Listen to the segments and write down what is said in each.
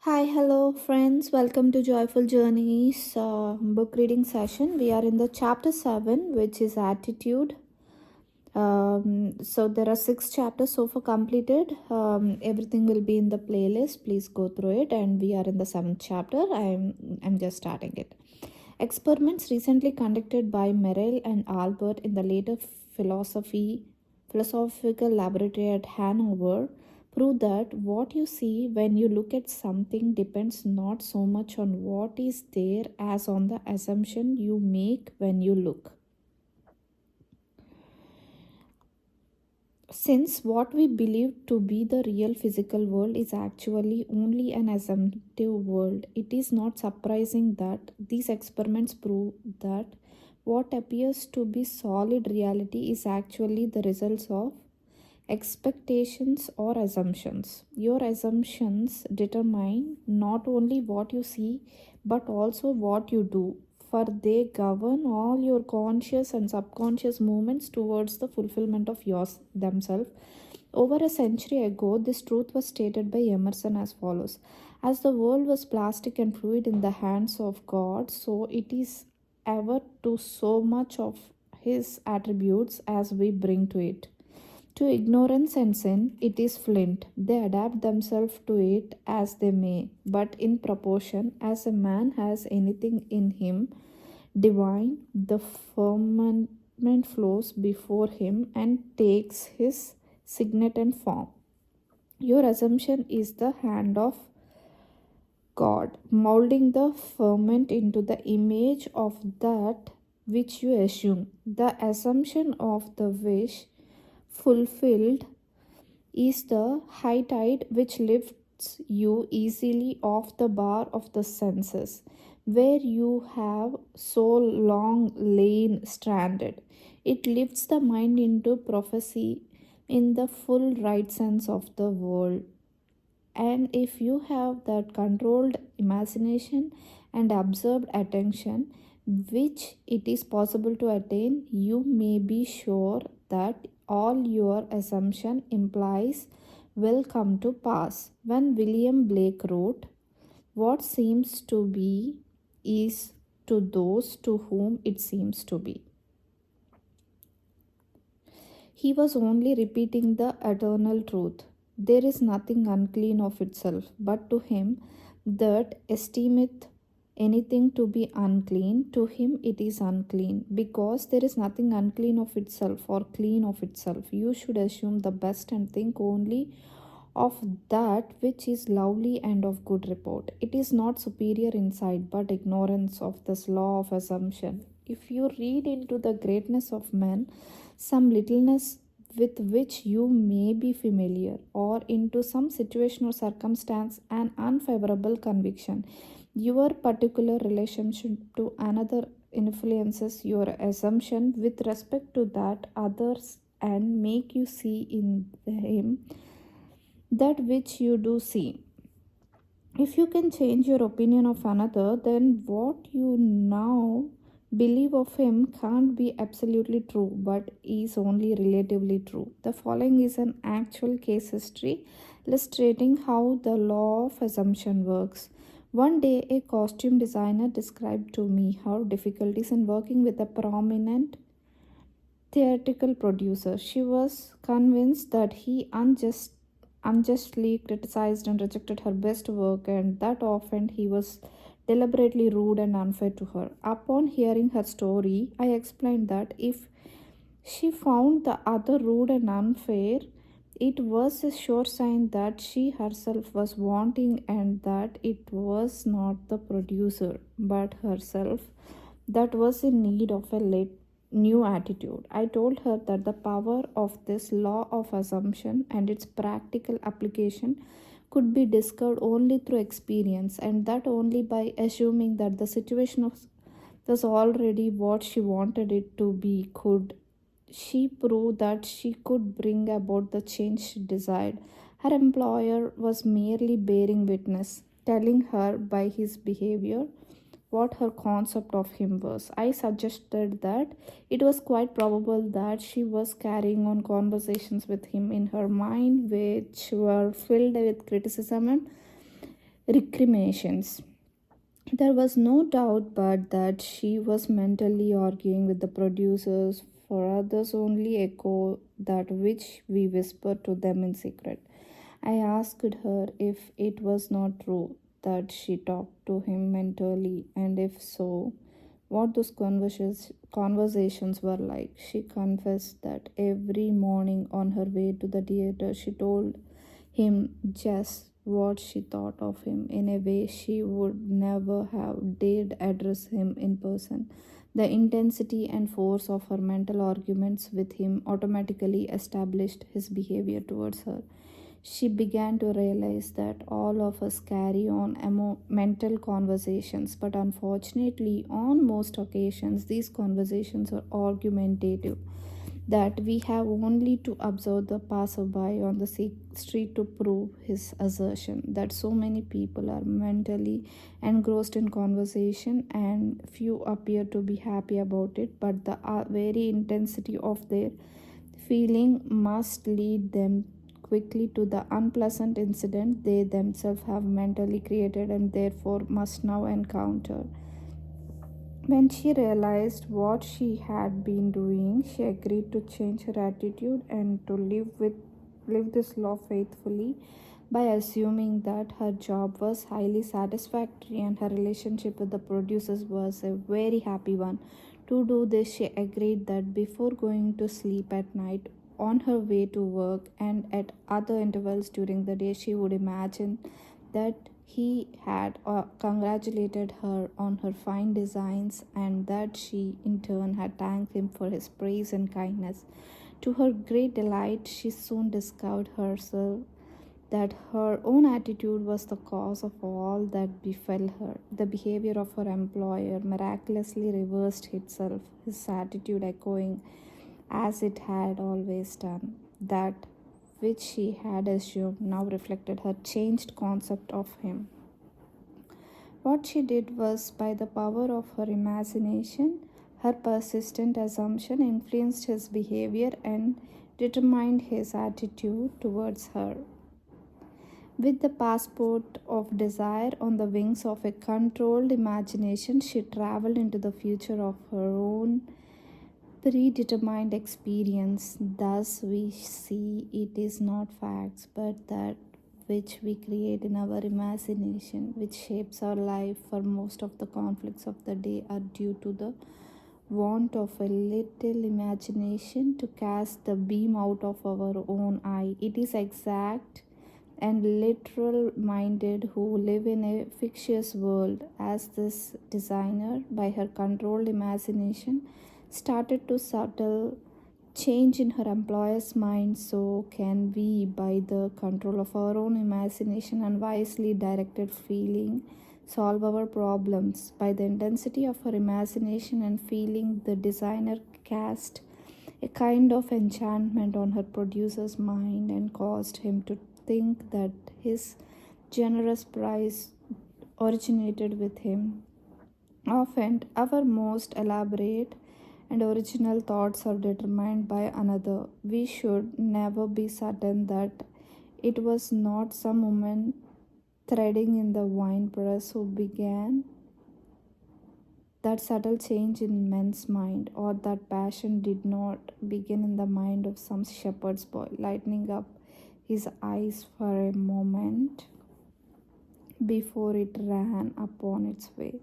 Hi, hello, friends. Welcome to Joyful Journeys book reading session. We are in the chapter 7, which is Attitude. So, there are 6 chapters so far completed. Everything will be in the playlist. Please go through it. And we are in the 7th chapter. I'm just starting it. Experiments recently conducted by Merrill and Albert in the later philosophical laboratory at Hanover prove that what you see when you look at something depends not so much on what is there as on the assumption you make when you look. Since what we believe to be the real physical world is actually only an assumptive world, it is not surprising that these experiments prove that what appears to be solid reality is actually the results of expectations or assumptions. Your assumptions determine not only what you see but also what you do, for they govern all your conscious and subconscious movements towards the fulfillment of yours themselves. Over a century ago, this truth was stated by Emerson as follows: as the world was plastic and fluid in the hands of God, so it is ever to so much of his attributes as we bring to it. To ignorance and sin, it is flint. They adapt themselves to it as they may, but in proportion as a man has anything in him divine, the firmament flows before him and takes his signet and form. Your assumption is the hand of God, molding the ferment into the image of that which you assume. The assumption of the wish fulfilled is the high tide which lifts you easily off the bar of the senses, where you have so long lain stranded. It lifts the mind into prophecy in the full right sense of the word. And if you have that controlled imagination and absorbed attention, which it is possible to attain, you may be sure that all your assumption implies will come to pass. When William Blake wrote, what seems to be is to those to whom it seems to be, he was only repeating the eternal truth. There is nothing unclean of itself, but to him that esteemeth anything to be unclean, to him it is unclean. Because there is nothing unclean of itself or clean of itself, you should assume the best and think only of that which is lovely and of good report. It is not superior insight, but ignorance of this law of assumption. If you read into the greatness of men some littleness with which you may be familiar, or into some situation or circumstance an unfavorable conviction, your particular relationship to another influences your assumption with respect to that others and make you see in him that which you do see. If you can change your opinion of another, then what you now believe of him can't be absolutely true, but is only relatively true. The following is an actual case history illustrating how the law of assumption works. One day, a costume designer described to me her difficulties in working with a prominent theatrical producer. She was convinced that he unjustly criticized and rejected her best work, and that often he was deliberately rude and unfair to her. Upon hearing her story, I explained that if she found the other rude and unfair, it was a sure sign that she herself was wanting and that it was not the producer but herself that was in need of a new attitude. I told her that the power of this law of assumption and its practical application could be discovered only through experience, and that only by assuming that the situation was already what she wanted it to be could she proved that she could bring about the change she desired. Her employer was merely bearing witness, telling her by his behavior what her concept of him was. I suggested that it was quite probable that she was carrying on conversations with him in her mind which were filled with criticism and recriminations. There was no doubt but that she was mentally arguing with the producers, for others only echo that which we whispered to them in secret. I asked her if it was not true that she talked to him mentally, and if so, what those conversations were like. She confessed that every morning on her way to the theater, she told him just what she thought of him in a way she would never have dared address him in person. The intensity and force of her mental arguments with him automatically established his behavior towards her. She began to realize that all of us carry on mental conversations, but unfortunately, on most occasions, these conversations are argumentative. That we have only to observe the passerby on the street to prove his assertion that so many people are mentally engrossed in conversation and few appear to be happy about it, but the very intensity of their feeling must lead them quickly to the unpleasant incident they themselves have mentally created and therefore must now encounter. When she realized what she had been doing, she agreed to change her attitude and to live this law faithfully by assuming that her job was highly satisfactory and her relationship with the producers was a very happy one. To do this, she agreed that before going to sleep at night, on her way to work, and at other intervals during the day, she would imagine that he had congratulated her on her fine designs and that she in turn had thanked him for his praise and kindness. To her great delight, she soon discovered herself that her own attitude was the cause of all that befell her. The behavior of her employer miraculously reversed itself, his attitude echoing as it had always done. That which she had assumed now reflected her changed concept of him. What she did was, by the power of her imagination, her persistent assumption influenced his behavior and determined his attitude towards her. With the passport of desire on the wings of a controlled imagination, she traveled into the future of her own predetermined experience. Thus, we see it is not facts but that which we create in our imagination, which shapes our life. For most of the conflicts of the day are due to the want of a little imagination to cast the beam out of our own eye. It is exact and literal minded who live in a fictitious world, as this designer, by her controlled imagination, started to subtle change in her employer's mind, so can we, by the control of our own imagination and wisely directed feeling, solve our problems. By the intensity of her imagination and feeling, the designer cast a kind of enchantment on her producer's mind and caused him to think that his generous price originated with him. Often, our most elaborate and original thoughts are determined by another. We should never be certain that it was not some woman threading in the wine press who began that subtle change in men's mind, or that passion did not begin in the mind of some shepherd's boy, lighting up his eyes for a moment before it ran upon its way.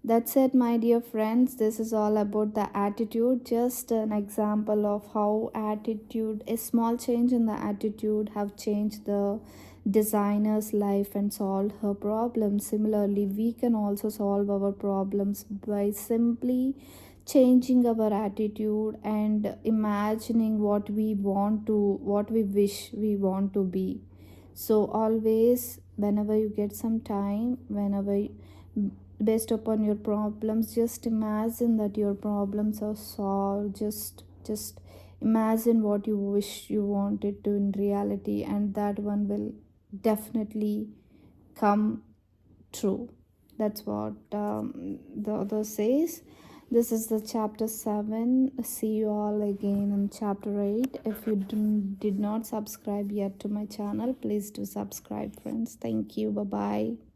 That's it, my dear friends. This is all about the attitude. Just an example of how attitude, a small change in the attitude, have changed the designer's life and solved her problems. Similarly, we can also solve our problems by simply changing our attitude and imagining what we wish we want to be. So always, whenever you get some time, based upon your problems, just imagine that your problems are solved. Just imagine what you wish you wanted to in reality, and that one will definitely come true. That's what the other says. This is the chapter 7. See you all again in chapter 8. If you did not subscribe yet to my channel, please do subscribe, friends. Thank you. Bye bye.